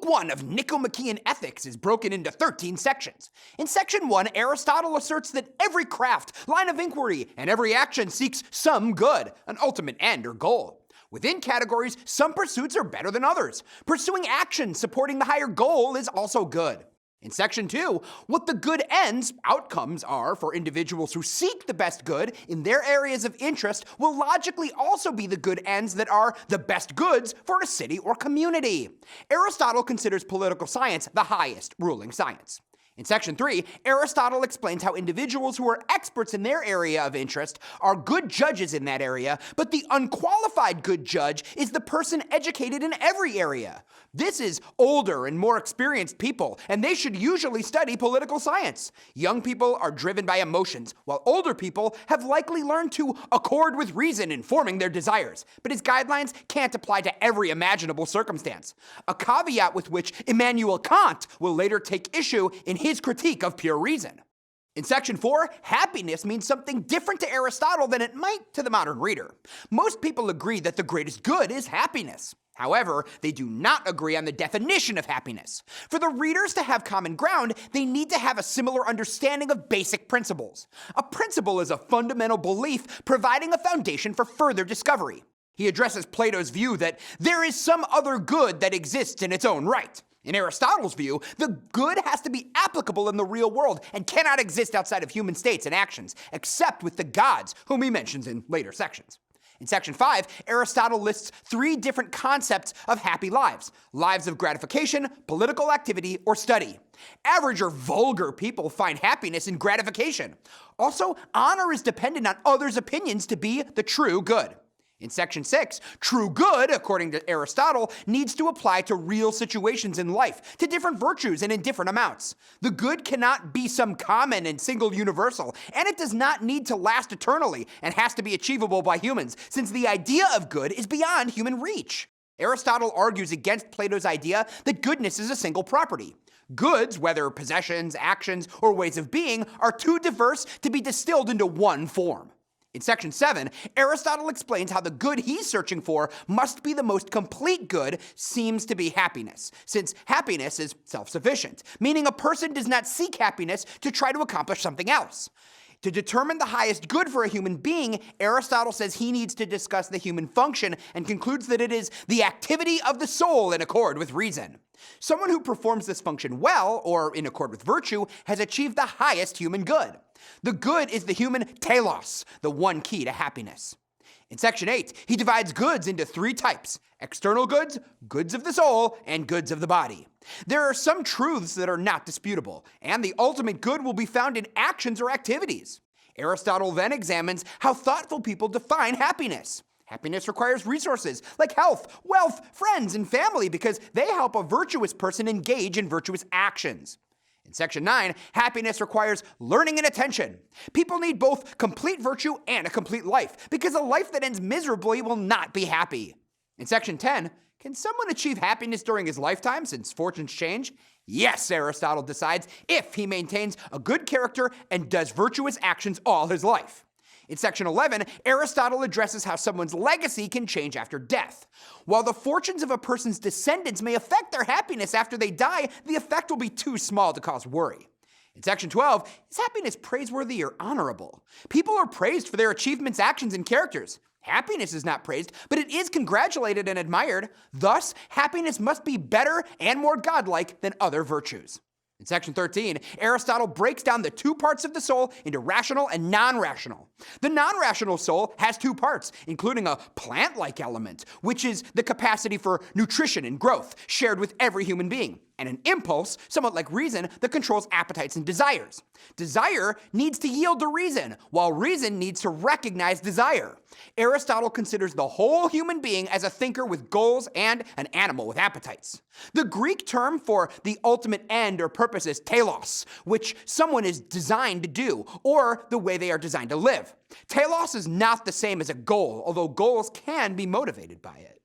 Book 1 of Nicomachean Ethics is broken into 13 sections. In Section 1, Aristotle asserts that every craft, line of inquiry, and every action seeks some good, an ultimate end or goal. Within categories, some pursuits are better than others. Pursuing action supporting the higher goal is also good. In Section 2, what the good ends, outcomes, are for individuals who seek the best good in their areas of interest will logically also be the good ends that are the best goods for a city or community. Aristotle considers political science the highest ruling science. In Section 3, Aristotle explains how individuals who are experts in their area of interest are good judges in that area, but the unqualified good judge is the person educated in every area. This is older and more experienced people, and they should usually study political science. Young people are driven by emotions, while older people have likely learned to accord with reason in forming their desires. But his guidelines can't apply to every imaginable circumstance, a caveat with which Immanuel Kant will later take issue in his critique of pure reason. In Section 4, happiness means something different to Aristotle than it might to the modern reader. Most people agree that the greatest good is happiness. However, they do not agree on the definition of happiness. For the readers to have common ground, they need to have a similar understanding of basic principles. A principle is a fundamental belief providing a foundation for further discovery. He addresses Plato's view that there is some other good that exists in its own right. In Aristotle's view, the good has to be applicable in the real world and cannot exist outside of human states and actions, except with the gods, whom he mentions in later sections. In Section 5, Aristotle lists 3 different concepts of happy lives: lives of gratification, political activity, or study. Average or vulgar people find happiness in gratification. Also, honor is dependent on others' opinions to be the true good. In Section 6, true good, according to Aristotle, needs to apply to real situations in life, to different virtues and in different amounts. The good cannot be some common and single universal, and it does not need to last eternally and has to be achievable by humans, since the idea of good is beyond human reach. Aristotle argues against Plato's idea that goodness is a single property. Goods, whether possessions, actions, or ways of being, are too diverse to be distilled into one form. In Section 7, Aristotle explains how the good he's searching for must be the most complete good seems to be happiness, since happiness is self-sufficient, meaning a person does not seek happiness to try to accomplish something else. To determine the highest good for a human being, Aristotle says he needs to discuss the human function and concludes that it is the activity of the soul in accord with reason. Someone who performs this function well, or in accord with virtue, has achieved the highest human good. The good is the human telos, the one key to happiness. In Section 8, he divides goods into 3 types: external goods, goods of the soul, and goods of the body. There are some truths that are not disputable, and the ultimate good will be found in actions or activities. Aristotle then examines how thoughtful people define happiness. Happiness requires resources like health, wealth, friends, and family because they help a virtuous person engage in virtuous actions. In Section 9, happiness requires learning and attention. People need both complete virtue and a complete life, because a life that ends miserably will not be happy. In Section 10, can someone achieve happiness during his lifetime since fortunes change? Yes, Aristotle decides, if he maintains a good character and does virtuous actions all his life. In Section 11, Aristotle addresses how someone's legacy can change after death. While the fortunes of a person's descendants may affect their happiness after they die, the effect will be too small to cause worry. In Section 12, is happiness praiseworthy or honorable? People are praised for their achievements, actions, and characters. Happiness is not praised, but it is congratulated and admired. Thus, happiness must be better and more godlike than other virtues. In Section 13, Aristotle breaks down the 2 parts of the soul into rational and non-rational. The non-rational soul has 2 parts, including a plant-like element, which is the capacity for nutrition and growth, shared with every human being, and an impulse, somewhat like reason, that controls appetites and desires. Desire needs to yield to reason, while reason needs to recognize desire. Aristotle considers the whole human being as a thinker with goals and an animal with appetites. The Greek term for the ultimate end or purpose is telos, which someone is designed to do, or the way they are designed to live. Telos is not the same as a goal, although goals can be motivated by it.